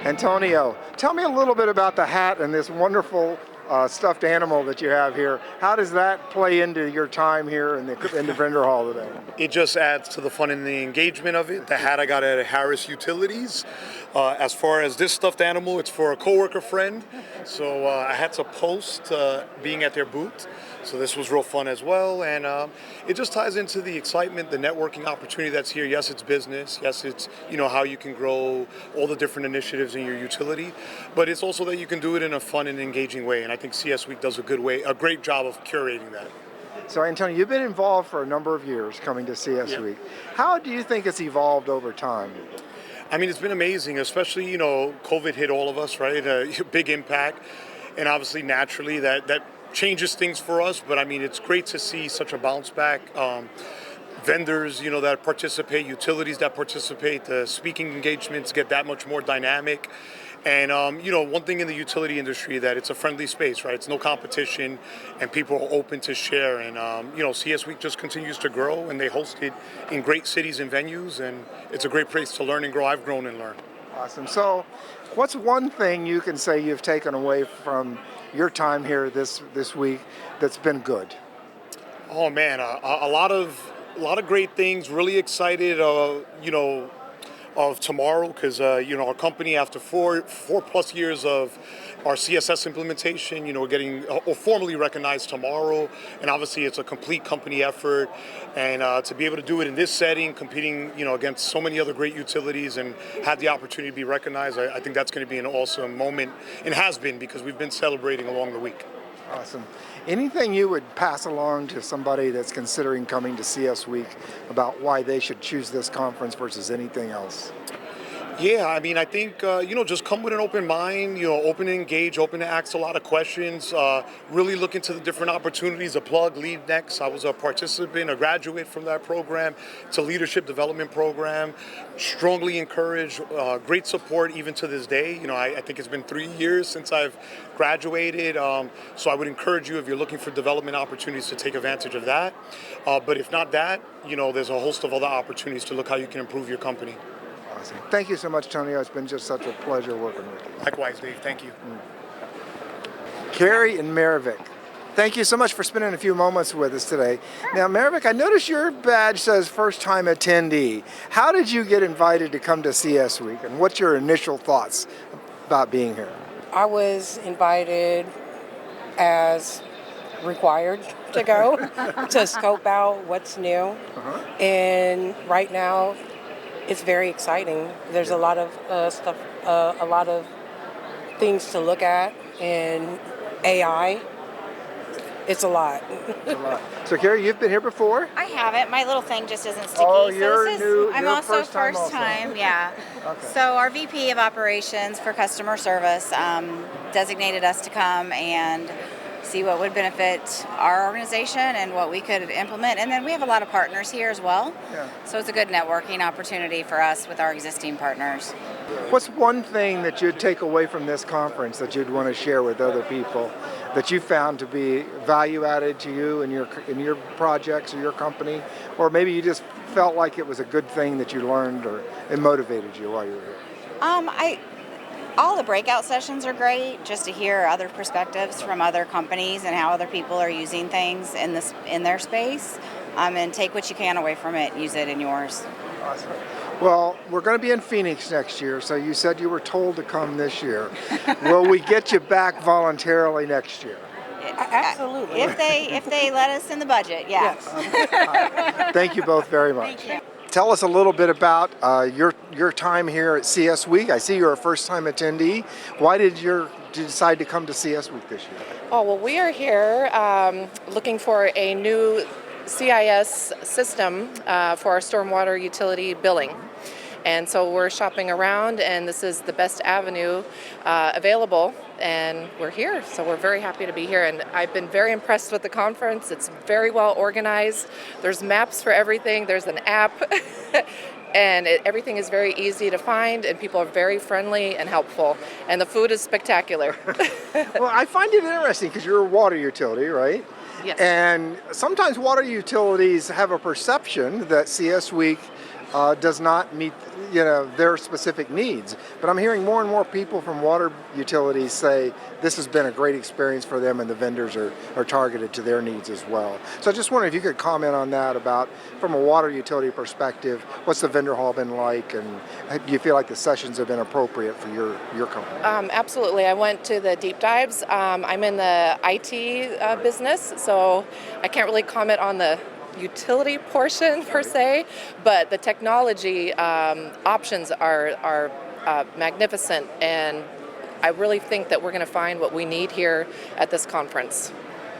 Antonio, tell me a little bit about the hat and this wonderful stuffed animal that you have here. How does that play into your time here in the vendor hall today? It just adds to the fun and the engagement of it. The hat I got at Harris Utilities. As far as this stuffed animal, it's for a coworker friend. So I had to post being at their booth. So this was real fun as well. And it just ties into the excitement, the networking opportunity that's here. Yes, it's business. Yes, it's how you can grow all the different initiatives in your utility. But it's also that you can do it in a fun and engaging way. And I think CS Week does a great job of curating that. So Antonio, you've been involved for a number of years coming to CS Week. How do you think it's evolved over time? I mean, it's been amazing, especially, COVID hit all of us, right? A big impact. And obviously, naturally, that changes things for us. But I mean, it's great to see such a bounce back. Vendors, that participate, utilities that participate, the speaking engagements get that much more dynamic. And, one thing in the utility industry that it's a friendly space, right? It's no competition and people are open to share. And, CS Week just continues to grow and they host it in great cities and venues. And it's a great place to learn and grow. I've grown and learned. Awesome. So what's one thing you can say you've taken away from your time here this week that's been good? Oh, man, a lot of great things. Really excited, of tomorrow because our company, after four plus years of our CSS implementation, we're getting formally recognized tomorrow, and obviously it's a complete company effort, and to be able to do it in this setting, competing against so many other great utilities and have the opportunity to be recognized, I think that's going to be an awesome moment, and has been because we've been celebrating along the week. Awesome. Anything you would pass along to somebody that's considering coming to CS Week about why they should choose this conference versus anything else? Yeah, I mean, I think, just come with an open mind, open to engage, open to ask a lot of questions, really look into the different opportunities. A plug, Lead Next. I was a participant, a graduate from that program. It's a leadership development program. Strongly encourage, great support even to this day. I think it's been 3 years since I've graduated. So I would encourage you, if you're looking for development opportunities, to take advantage of that. But if not that, there's a host of other opportunities to look how you can improve your company. Awesome. Thank you so much, Tonio. It's been just such a pleasure working with you. Likewise, Dave. Thank you. Carrie and Maravik, thank you so much for spending a few moments with us today. Now, Maravik, I noticed your badge says first-time attendee. How did you get invited to come to CS Week, and what's your initial thoughts about being here? I was invited as required to go to scope out what's new. And right now, it's very exciting. There's a lot of stuff, a lot of things to look at, and AI. It's a lot. It's a lot. So, Carrie, you've been here before? I haven't. My little thing just isn't sticky. Oh, so you're this is, new. I'm you're also first time. Yeah. Okay. So our VP of Operations for Customer Service designated us to come and see what would benefit our organization and what we could implement. And then we have a lot of partners here as well. Yeah. So it's a good networking opportunity for us with our existing partners. What's one thing that you'd take away from this conference that you'd want to share with other people that you found to be value added to you in your projects or your company? Or maybe you just felt like it was a good thing that you learned or it motivated you while you were here? All the breakout sessions are great, just to hear other perspectives from other companies and how other people are using things in their space, and take what you can away from it, use it in yours. Awesome. Well, we're going to be in Phoenix next year, so you said you were told to come this year. Will we get you back voluntarily next year? Absolutely. If they let us in the budget, yeah. Yes. Thank you both very much. Thank you. Tell us a little bit about your time here at CS Week. I see you're a first-time attendee. Why did you decide to come to CS Week this year? Oh, well, we are here looking for a new CIS system for our stormwater utility billing. And so we're shopping around, and this is the best avenue available, and we're here. So we're very happy to be here, and I've been very impressed with the conference. It's very well organized. There's maps for everything. There's an app, and everything is very easy to find, and people are very friendly and helpful, and the food is spectacular. Well, I find it interesting because you're a water utility, right? Yes. And sometimes water utilities have a perception that CS Week does not meet their specific needs. But I'm hearing more and more people from water utilities say this has been a great experience for them, and the vendors are targeted to their needs as well. So I just wondered if you could comment on that about, from a water utility perspective, what's the vendor hall been like, and do you feel like the sessions have been appropriate for your company? Absolutely. I went to the deep dives. I'm in the IT business, so I can't really comment on the utility portion per se, but the technology options are magnificent, and I really think that we're going to find what we need here at this conference.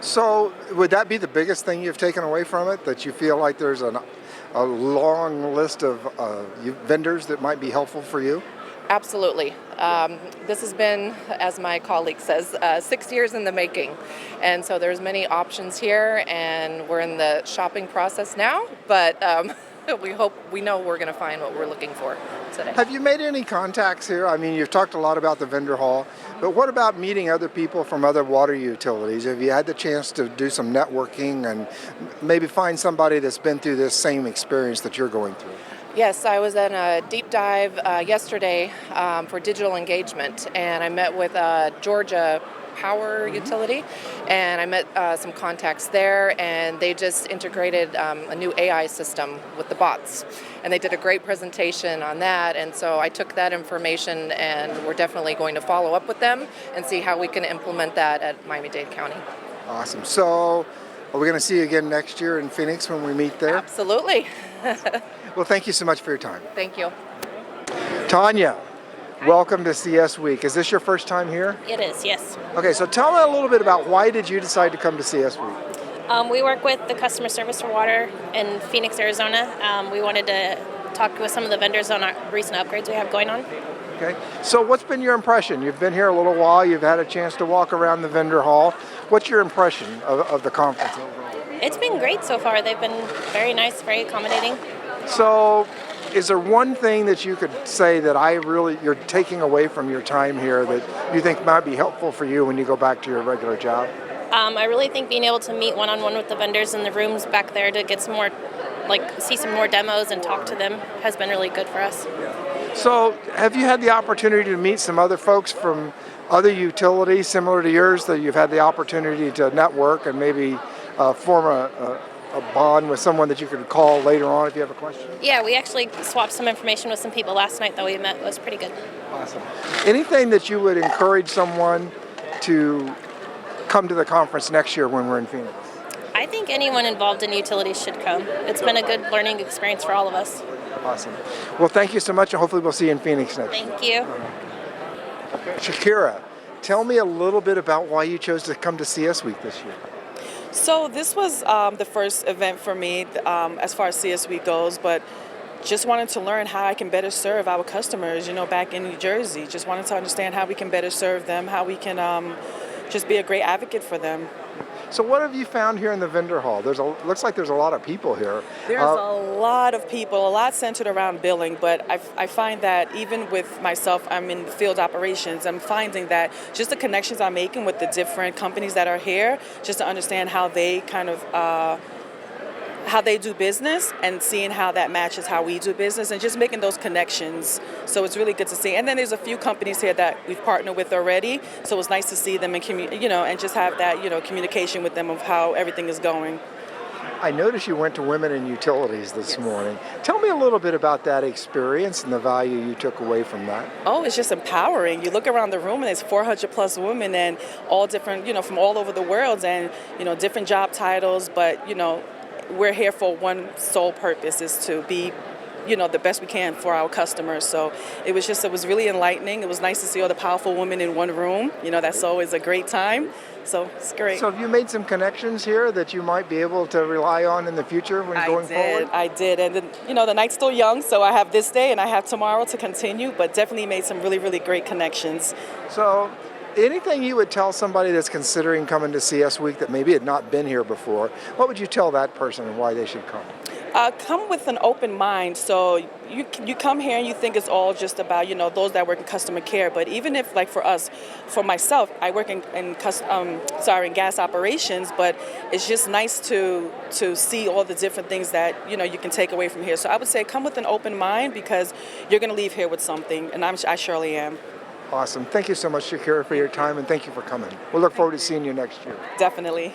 So would that be the biggest thing you've taken away from it, that you feel like there's a long list of vendors that might be helpful for you? Absolutely. This has been, as my colleague says, 6 years in the making. And so there's many options here, and we're in the shopping process now, but we know we're going to find what we're looking for today. Have you made any contacts here? I mean, you've talked a lot about the vendor hall, but what about meeting other people from other water utilities? Have you had the chance to do some networking and maybe find somebody that's been through this same experience that you're going through? Yes, I was in a deep dive yesterday for digital engagement, and I met with Georgia Power Utility, and I met some contacts there, and they just integrated a new AI system with the bots, and they did a great presentation on that, and so I took that information, and we're definitely going to follow up with them and see how we can implement that at Miami-Dade County. Awesome. So are we going to see you again next year in Phoenix when we meet there? Absolutely. Well, thank you so much for your time. Thank you. Tanya, welcome to CS Week. Is this your first time here? It is, yes. Okay, so tell me a little bit about why did you decide to come to CS Week? We work with the customer service for water in Phoenix, Arizona. We wanted to talk with some of the vendors on our recent upgrades we have going on. Okay, so what's been your impression? You've been here a little while, you've had a chance to walk around the vendor hall. What's your impression of the conference overall? It's been great so far. They've been very nice, very accommodating. So, is there one thing that you could say that you're taking away from your time here that you think might be helpful for you when you go back to your regular job? I really think being able to meet one-on-one with the vendors in the rooms back there to get some more, see some more demos and talk to them has been really good for us. So, have you had the opportunity to meet some other folks from other utilities similar to yours that you've had the opportunity to network and maybe form a bond with someone that you could call later on if you have a question? Yeah, we actually swapped some information with some people last night that we met. It was pretty good. Awesome. Anything that you would encourage someone to come to the conference next year when we're in Phoenix? I think anyone involved in utilities should come. It's been a good learning experience for all of us. Awesome. Well, thank you so much, and hopefully we'll see you in Phoenix next year. Thank you. Shakira, tell me a little bit about why you chose to come to CS Week this year. So this was the first event for me as far as CS Week goes, but just wanted to learn how I can better serve our customers, back in New Jersey. Just wanted to understand how we can better serve them, how we can just be a great advocate for them. So what have you found here in the vendor hall? Looks like there's a lot of people here. There's a lot of people, a lot centered around billing, but I find that even with myself, I'm in field operations, I'm finding that just the connections I'm making with the different companies that are here, just to understand how they kind of how they do business and seeing how that matches how we do business and just making those connections. So it's really good to see. And then there's a few companies here that we've partnered with already, so it's nice to see them and and just have that communication with them of how everything is going. I noticed you went to Women in Utilities this morning. Tell me a little bit about that experience and the value you took away from that. Oh, it's just empowering. You look around the room and there's 400 plus women and all different, from all over the world and, different job titles, but, we're here for one sole purpose, is to be the best we can for our customers. So it was really enlightening. It was nice to see all the powerful women in one room. That's always a great time. So it's great. So have you made some connections here that you might be able to rely on in the future when going forward? I did. And then, the night's still young, so I have this day and I have tomorrow to continue, but definitely made some really, really great connections. So anything you would tell somebody that's considering coming to CS Week that maybe had not been here before, what would you tell that person and why they should come? Come with an open mind. So you come here and you think it's all just about those that work in customer care. But even if, like for us, for myself, I work in gas operations. But it's just nice to see all the different things that you can take away from here. So I would say come with an open mind, because you're going to leave here with something, and I surely am. Awesome. Thank you so much, Shakira, for your time, and thank you for coming. We'll look forward to seeing you next year. Definitely.